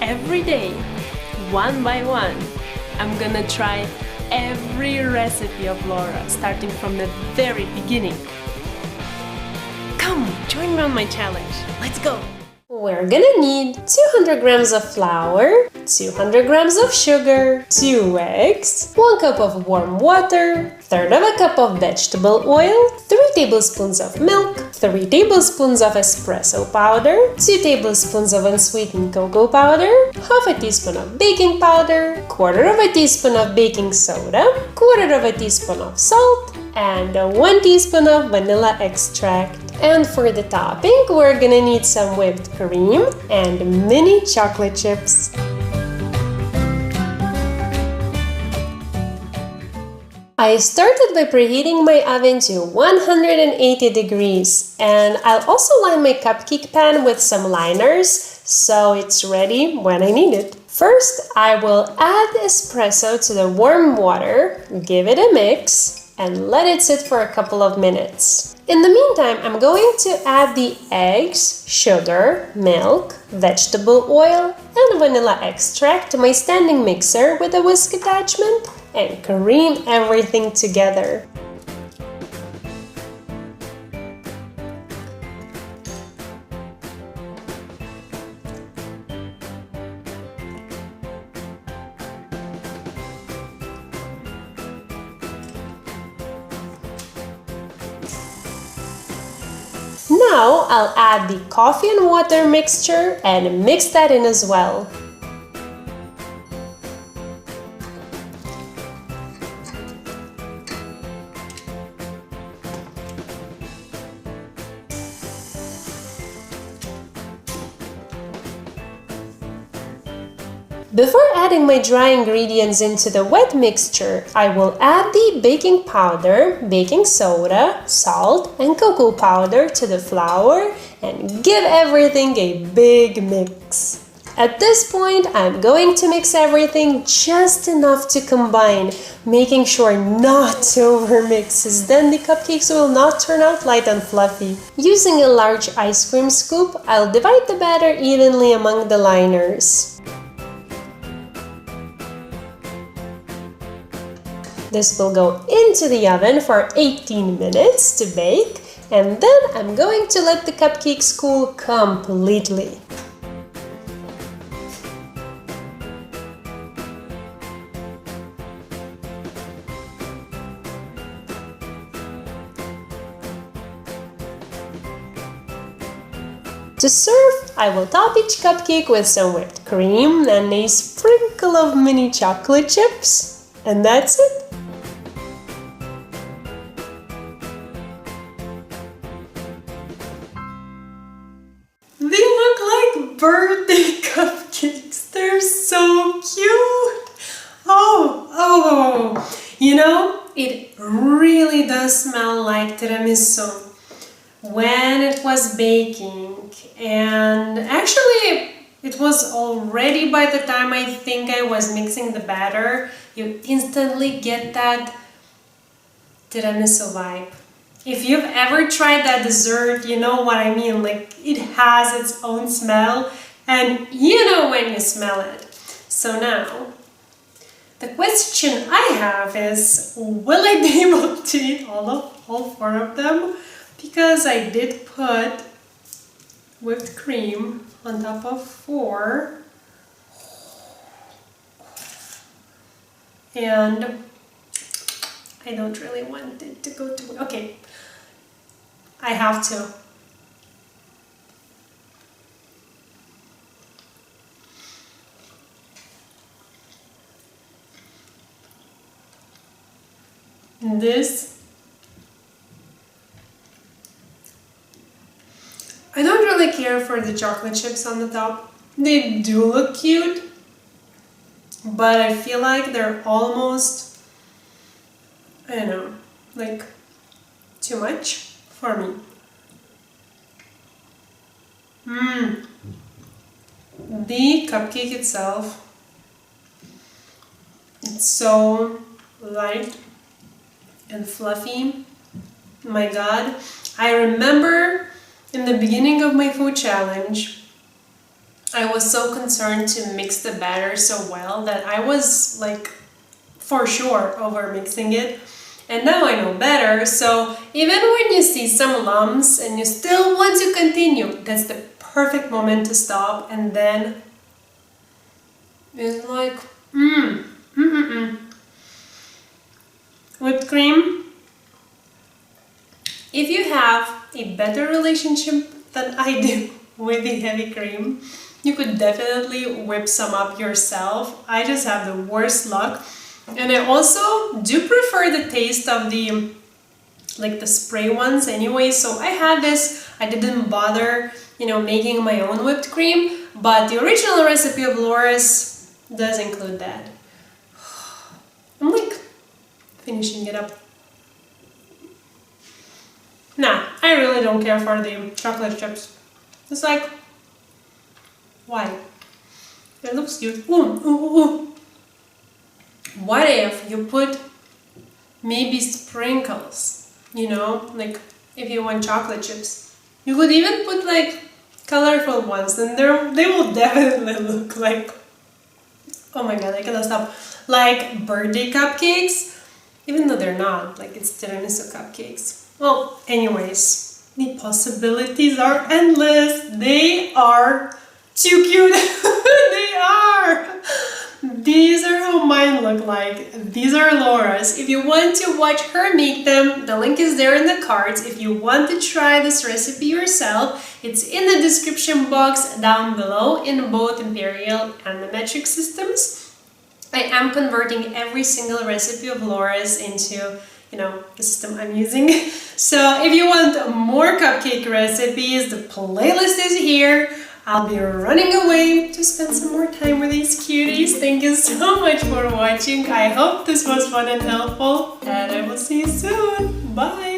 every day, one by one, I'm gonna try every recipe of Laura, starting from the very beginning. Come, join me on my challenge. Let's go! We're gonna need 200 grams of flour, 200 grams of sugar, 2 eggs, 1 cup of warm water, third of a cup of vegetable oil, 3 tablespoons of milk, 3 tablespoons of espresso powder, 2 tablespoons of unsweetened cocoa powder, half a teaspoon of baking powder, quarter of a teaspoon of baking soda, quarter of a teaspoon of salt, and 1 teaspoon of vanilla extract. And for the topping, we're gonna need some whipped cream and mini chocolate chips. I started by preheating my oven to 180 degrees, and I'll also line my cupcake pan with some liners so it's ready when I need it. First, I will add espresso to the warm water, give it a mix, and let it sit for a couple of minutes. In the meantime, I'm going to add the eggs, sugar, milk, vegetable oil, and vanilla extract to my standing mixer with a whisk attachment and cream everything together. Now I'll add the coffee and water mixture and mix that in as well. Before adding my dry ingredients into the wet mixture, I will add the baking powder, baking soda, salt, and cocoa powder to the flour and give everything a big mix. At this point, I'm going to mix everything just enough to combine, making sure not to overmix, as then the cupcakes will not turn out light and fluffy. Using a large ice cream scoop, I'll divide the batter evenly among the liners. This will go into the oven for 18 minutes to bake, and then I'm going to let the cupcakes cool completely. To serve, I will top each cupcake with some whipped cream and a sprinkle of mini chocolate chips, and that's it. They look like birthday cupcakes. They're so cute. Oh, you know, it really does smell like tiramisu when it was baking, and actually it was already by the time I think I was mixing the batter. You instantly get that tiramisu vibe. If you've ever tried that dessert, you know what I mean. Like, it has its own smell, and you know when you smell it. So now, the question I have is, will I be able to eat all 4 of them? Because I did put whipped cream on top of 4. And I don't really want it to go too... Okay. I have to. This, I don't really care for the chocolate chips on the top. They do look cute, but I feel like they're almost, I don't know, like too much for me. The cupcake itself, it's so light and fluffy. My God, I remember in the beginning of my food challenge, I was so concerned to mix the batter so well that I was like for sure over mixing it. And now I know better, so even when you see some lumps and you still want to continue, that's the perfect moment to stop, and then it's like, whipped cream. If you have a better relationship than I do with the heavy cream, you could definitely whip some up yourself. I just have the worst luck. And I also do prefer the taste of the spray ones anyway, so I had this. I didn't bother, making my own whipped cream, but the original recipe of Laura's does include that. I'm like finishing it up. Nah, I really don't care for the chocolate chips. It's like, why? It looks cute. Ooh. What if you put maybe sprinkles, like if you want chocolate chips. You could even put like colorful ones, and they will definitely look like, oh my god, I cannot stop, like birthday cupcakes, even though they're not, like it's tiramisu cupcakes. Well, anyways, the possibilities are endless. They are too cute. They are. These are how mine look like. These are Laura's. If you want to watch her make them, the link is there in the cards. If you want to try this recipe yourself, it's in the description box down below in both imperial and the metric systems. I am converting every single recipe of Laura's into, the system I'm using. So if you want more cupcake recipes, the playlist is here. I'll be running away to spend some more time with these cuties. Thank you so much for watching. I hope this was fun and helpful, and I will see you soon. Bye!